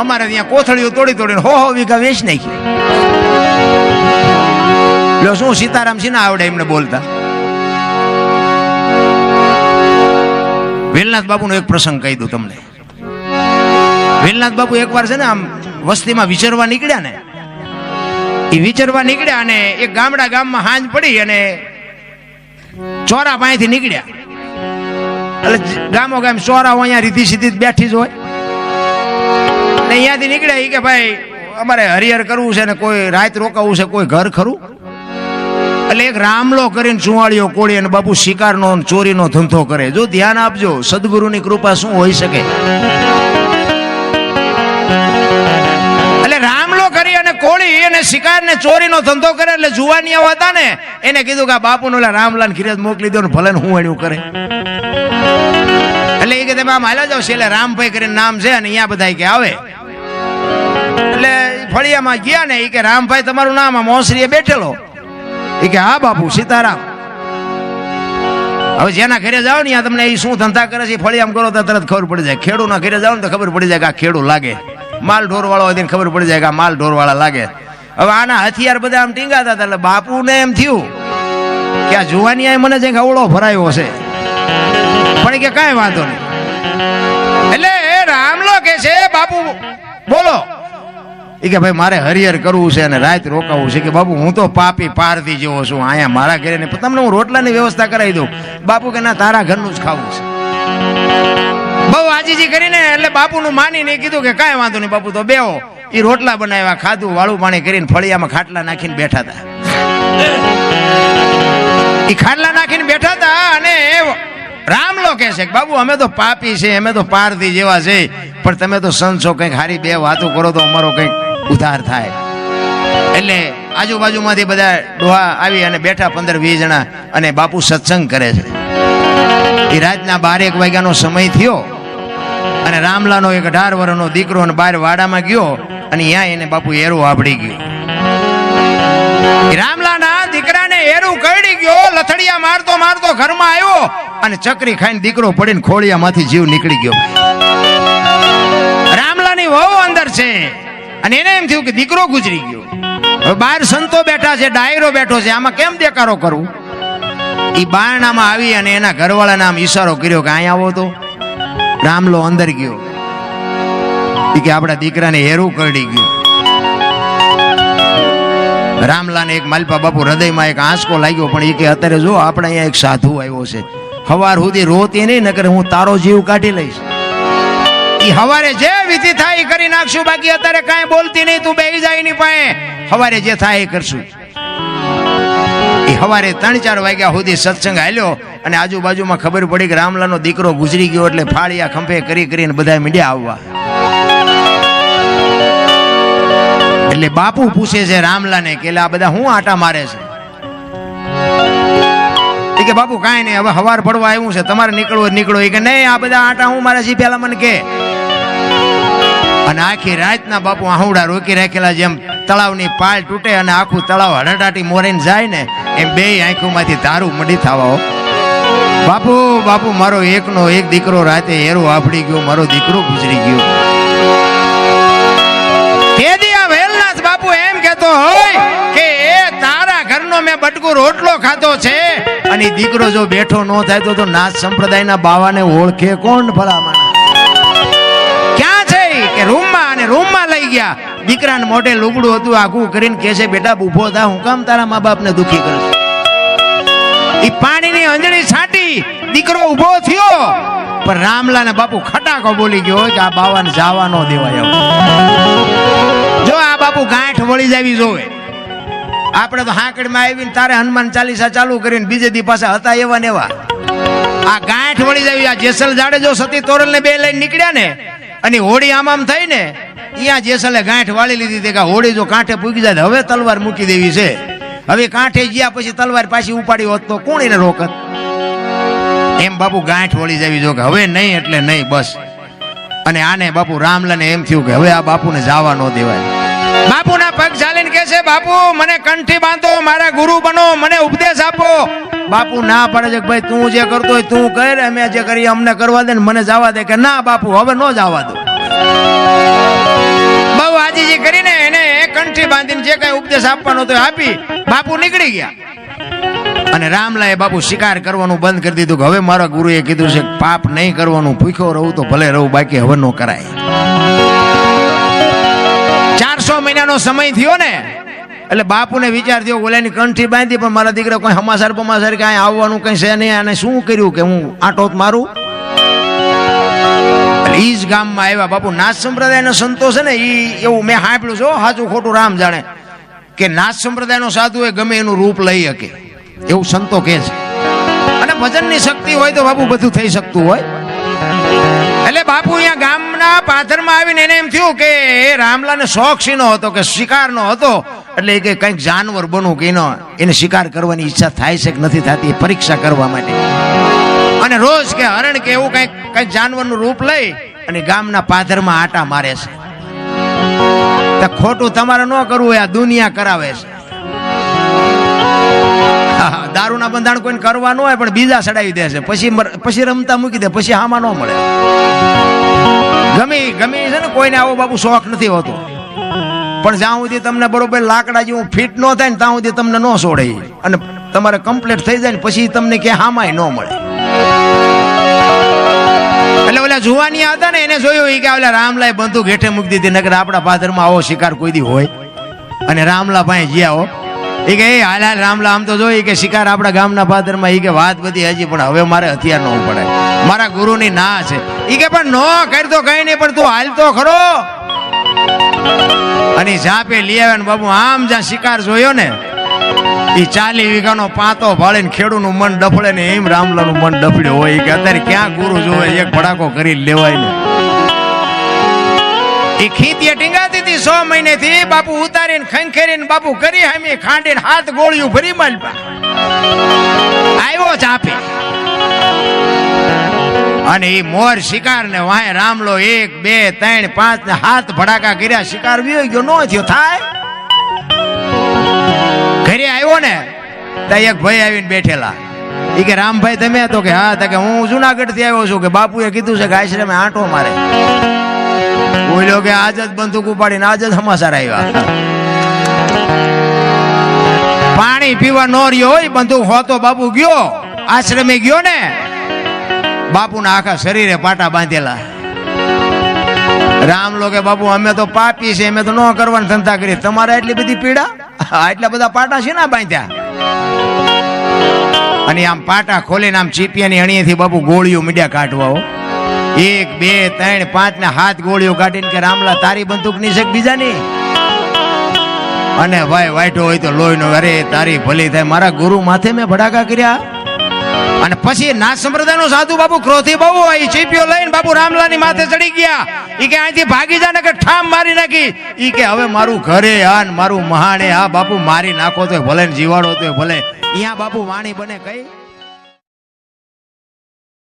અમારે ત્યાં કોથળીઓ તોડી તોડીને હો વીઘા વેચ નાખી. લો શું સીતારામ છે ને આવડે એમને બોલતા. વેલનાથ બાપુનો એક પ્રસંગ કહી દઉં તમને. વેલનાથ બાપુ એકવાર છે ને આમ વસ્તીમાં વિચરવા નીકળ્યા ને, એ વિચરવા નીકળ્યા અને એક ગામમાં હાંજ પડી અને ચોરા પાસેથી નીકળ્યા. એટલે ગામો ગામ ચોરાઓ અહીંયા રીધી સીધી બેઠી જ હોય. અને અહીંયાથી નીકળ્યા કે ભાઈ અમારે હરિહર કરવું છે ને કોઈ રાત રોકાવું છે, કોઈ ઘર ખરું? એટલે એક રામલો કરીને ચુવાળીઓ કોળી અને બાપુ શિકારનો ચોરીનો ધંધો કરે. જો ધ્યાન આપજો, સદગુરુની કૃપા શું હોઈ શકે. એટલે રામલો કરી અને કોળી અને શિકાર ને ચોરીનો ધંધો કરે. એટલે જુવાનિયા હતા ને એને કીધું કે આ બાપુનો રામલાલ ખીરજ મોકલી દો ને ભલે હું એનું કરે. એટલે એ કે તમે આમ હાલ્યા જાવ છે. એટલે રામભાઈ કરીને નામ છે અને અહીંયા બધા કે આવે. એટલે ફળિયામાં ગયા ને એ કે રામભાઈ તમારું નામ આ મોસરીએ બેઠેલો. એ કે હા બાપુ સીતારામ. હવે જેના ઘરે જાઓ ને તમને એ શું ધંધા કરે છે ફળિયામાં કરો તો તરત ખબર પડી જાય. ખેડૂના ઘરે જાઓ ને તો ખબર પડી જાય કે આ ખેડૂ લાગે. માલ ઢોર વાળો હોય ખબર પડી જાય કે આ માલ ઢોર વાળા લાગે. હવે આના હથિયાર બધા આમ ટીંગાતા હતા. એટલે બાપુને એમ થયું કે આ જુવાની મને જે અવળો ભરાયો છે, પણ કે કાંઈ વાંધો નહીં. એટલે રામલો કે છે બાપુ બોલો. એ કે ભાઈ મારે હરિહર કરવું છે અને રાત રોકાવું છે. કે બાપુ હું તો પાપી પારધી જેવો છું, અહીંયા મારા ઘરે ને તમને હું રોટલાની વ્યવસ્થા કરાવી દઉં. બાપુ કે ના તારા ઘરનું જ ખાવું છે. બહુ આજીજી કરીને એટલે બાપુનું માનીને કીધું કે કાંઈ વાંધો નહીં બાપુ તો બેહો. એ રોટલા બનાવ્યા, ખાધું, વાળું પાણી કરીને ફળિયામાં ખાટલા નાખીને બેઠા હતા. એ ખાટલા નાખીને બેઠા હતા અને રામલો કહે છે કે બાબુ અમે તો પાપી છે, અમે તો પારધી જેવા છે, પણ તમે તો સંત છો, કંઈક હારી બે વાતો કરો તો અમારો કંઈક ઉધાર થાય. એટલે આજુબાજુમાંથી બધા ડોહા આવી અને બેઠા 15-20 જણા અને બાપુ સત્સંગ કરે છે. એ રાતના 12-1 વાગ્યાનો સમય થયો અને રામલાનો એક 18 વર્ષનો દીકરો અને બહાર વાડામાં ગયો અને ત્યાં એને બાપુ એરું આપડી ગયું. રામલાના દીકરાને એરું કરડી ગયો. લથડિયા મારતો મારતો ઘરમાં આવ્યો અને ચકરી ખાઈને દીકરો પડીને ખોળિયામાંથી જીવ નીકળી ગયો. રામલાની વહુ અંદર છે અને એને એમ થયું કે દીકરો ગુજરી ગયો. હવે બહાર સંતો બેઠા છે, ડાયરો બેઠો છે, આમાં કેમ દેકારો કરવું? એ બારણામાં આવી અને એના ઘરવાળાને આમ ઈશારો કર્યો કે અહીંયા આવો. તો રામલો અંદર ગયો. એ કે આપણા દીકરાને હેરું કરડી ગયું. રામલાને એક માલપા બાપુ હૃદયમાં એક આંચકો લાગ્યો. પણ એ કે અત્યારે જો આપણે અહીંયા એક સાધુ આવ્યો છે, સવાર સુધી રોતી નહીં, નકર હું તારો જીવ કાઢી લઈશ. એ હવારે જે વિધિ થાય એ કરી નાખશું, બાકી અત્યારે કાંઈ બોલતી નહીં, તું બેહી જાય ની પાસે. હવારે જે થાય એ કરશું. એ હવારે 3-4 વાગ્યા સુધી સત્સંગ હાલ્યો અને આજુબાજુમાં ખબર પડી કે રામલાનો દીકરો ગુજરી ગયો. એટલે ફાળિયા ખંભે કરીને બધા મીડિયા આવવા. એટલે બાપુ પૂછે છે રામલાને કે આ બધા હું આટા મારે છે? કે બાપુ કાંઈ નહીં, હવે હવાર પડવા આવ્યું છે, તમારે નીકળવો નીકળો. કે નહીં, આ બધા આટા હું મારે છે પેલા મને કે. અને આખી રાતના બાપુ આહુડા રોકી રાખેલા, જેમ તળાવની પાળ તૂટે અને આખું તળાવ હડટાટી મોરીને જાય ને એમ બે આંખોમાંથી ધારું મડી થવા. બાપુ બાપુ મારો એકનો એક દીકરો રાતે હેરો આપડી ગયો, મારો દીકરો ગુજરી ગયો. વેલનાથ બાપુ એમ કેતો હોય કે તારા ઘરનો મેં બટકુ રોટલો ખાધો છે અને દીકરો જો બેઠો ન થાય તો નાથ સંપ્રદાયના બાવાને ઓળખે કોણ ભલામણ? ક્યાં છે કે રૂમમાં? અને રૂમમાં લઈ ગયા. દીકરાને મોઢે લુગડું હતું, આખું કરીને કહે છે બેટા ઉભો થા, હું કામ તારા મા બાપને દુખી કરું? એ પાણીની અંજળી છાંટી દીકરો ઉભો થયો. પણ રામલાને બાપુ ખટાકો બોલી ગયો કે આ બાવાને જવા ન દેવાય. જો આ બાપુ ગાંઠ વળી જાવી જોવે. આપણે તો હાંકડીમાં આવીને તારે હનુમાન ચાલીસા ચાલુ કરીને બીજે દી પાછા હતા એવા ને એવા. આ ગાંઠ વળી જાવી. આ જેસલ જાડેજો સતી તોરલ ને 2 લઈને નીકળ્યા ને અને હોળી આમ થઈ ને અહીંયા જેસલે ગાંઠ વાળી લીધી કે હોળી જો કાંઠે પૂગી જાય હવે તલવાર મૂકી દેવી છે. હવે કાંઠે ગયા પછી તલવાર પાછી ઉપાડી હોત તો કોણ એને રોકત? એમ બાપુ ગાંઠ વળી જાવી જો કે હવે નહીં એટલે નહીં બસ. અને આને બાપુ રામલાને એમ થયું કે હવે આ બાપુને જવા ન દેવાય. બાપુના પગ ચાલીને કહે છે બાપુ મને કંઠી બાંધો, મારા ગુરુ બનો, મને ઉપદેશ આપો. બાપુ ના પાડે છે કે ભાઈ તું જે કરતો હોય તું કર, અમે જે કરીએ અમને કરવા દે ને મને જવા દે. કે ના બાપુ હવે ન જવા દો. બહુ આજીજી કરીને એને કંઠી બાંધીને જે કઈ ઉપદેશ આપવાનો હતો આપી બાપુ નીકળી ગયા. અને રામલાએ બાપુ શિકાર કરવાનું બંધ કરી દીધું કે હવે મારા ગુરુએ કીધું છે પાપ નહીં કરવાનું, ભૂખ્યો રહું તો ભલે રહું, બાકી હવે ન કરાય. 400 મહિનાનો સમય થયો ને એટલે બાપુને વિચાર થયો ઓલાની કંઠી બાંધી પણ મારા દીકરા કોઈ હમાસાર પમાસાર કે આવવાનું કઈ છે નહીં, અને શું કર્યું કે હું આંટો મારું. ઈ જ ગામમાં આવ્યા બાપુ. નાથ સંપ્રદાયના સંતો છે ને ઈ એવું મેં સાંભળ્યું છે, સાચું ખોટું રામ જાણે, કે નાથ સંપ્રદાયનો સાધુ એ ગમે એનું રૂપ લઈ શકે એવું સંતો કહે છે. અને ભજનની શક્તિ હોય તો બાપુ બધું થઈ શકતું હોય. એટલે બાપુ અહીંયા ગામના પાથરમાં આવીને એને એમ થયું કે રામલાને શોખ શીનો હતો કે શિકારનો હતો, એટલે કે કંઈક જાનવર બનવું કે એને શિકાર કરવાની ઈચ્છા થાય છે કે નથી થતી એ પરીક્ષા કરવા માટે. અને રોજ કે હરણ કે એવું કંઈક જાનવરનું રૂપ લઈ અને ગામના પાથરમાં આટા મારે છે. ખોટું તમારે ન કરવું હોય, આ દુનિયા કરાવે છે. દારૂના બંધાણ કોઈને કરવા ન હોય પણ બીજા ચડાવી દે છે, પછી રમતા મૂકી દે, પછી હામાં ન મળે. ગમે છે ને કોઈને આવો બાપુ શોખ નથી હોતો, પણ જ્યાં સુધી તમને બરોબર લાકડા જેવું ફિટ ન થાય ને ત્યાં સુધી તમને ન છોડે, અને તમારે કમ્પ્લીટ થઈ જાય ને પછી તમને ક્યાં હામાય ન મળે. એટલે ઓલા જુવાની હતા ને એને જોયું કે ઓલા રામલાએ બંદૂક હેઠે મૂકી દીધી, નકર આપણા પાદરમાં આવો શિકાર કોઈ દી હોય. અને રામલા ભાઈ જ્યાં હો એ કે હાલ હાલ રામલા આમ તો જોઈ કે શિકાર આપણા ગામના પાદરમાં, એ કે વાત બધી હજી પણ હવે મારે હથિયાર ન પડે, મારા ગુરુની ના છે. એ કે પણ નો કરતો કઈ નહીં, પણ તું હાલ તો ખરો. અને ઝાપે લઈ આવ્યા ને બાબુ આમ જ્યાં શિકાર જોયો ને એ 40 વીઘાનો પાતો ભાળીને ખેડૂનું મન ડફળે ને એમ રામલાનું મન ડફડ્યું હોય કે અત્યારે ક્યાં ગુરુ જોવે, એક ભડાકો કરી લેવાય ને. એ ખીતીએ ટીંગાતી હતી 100 મહિનેથી, બાપુ ઉતારીને ખંખેરીને બાપુ કરી હામી ખાંડીને 7 ગોળીયું ભરી માલપા આવ્યો ચાપી. અને એ મોર શિકાર ને વાહે રામલો 1 2 3 5 ને 7 ભડાકા કર્યા, શિકાર વિયો ગયો, નો થયો થાય. ઘરે આવ્યો ને ત્યાં એક ભાઈ આવીને બેઠેલા. એ કે રામભાઈ તમે? તો કે હા. કે હું જુનાગઢ થી આવ્યો છું, કે બાપુએ કીધું છે કે આશ્રમે આંટો મારે. બોલ્યો કે આજ જ બંદૂક ઉપાડીને આજ જ સમાચાર આવ્યા. પાણી પીવા નો રહ્યો હોય, બંદૂક હોતો બાપુ ગયો આશ્રમે ગયો ને, બાપુના આખા શરીરે પાટા બાંધેલા. રામલો કે બાપુ અમે તો પાપી છે, અમે તો ન કરવાની ધંધા કરી, તમારે એટલી બધી પીડા, એટલા બધા પાટા છે ને બાંધ્યા. અને આમ પાટા ખોલીને આમ ચીપિયાની અણીએથી બાપુ ગોળીઓ મીડિયા કાઢવા. 1 2 3 5 ને 7 ગોળીઓ કાઢીને કે રામલા તારી બંદૂક ની છે બીજાની? અને ભાઈ વાઈટો હોય તો લોહી નો, અરે તારી ભલી થાય, મારા ગુરુ માથે મેં ભડાકા કર્યા. અને પછી નાથ સંપ્રદાયનો સાધુ બાપુ ક્રોધી બહુ હોય, ચીપિયો લઈને બાપુ રામલાની માથે ચડી ગયા. ઈ કે અહીંથી ભાગી જા ને કે ઠામ મારી નાખી. ઈ કે હવે મારું ઘરે આ મારું મહાણે આ બાપુ મારી નાખો તો ભલે, જીવાડો તો ભલે, અહીંયા બાપુ વાણી બને કઈ.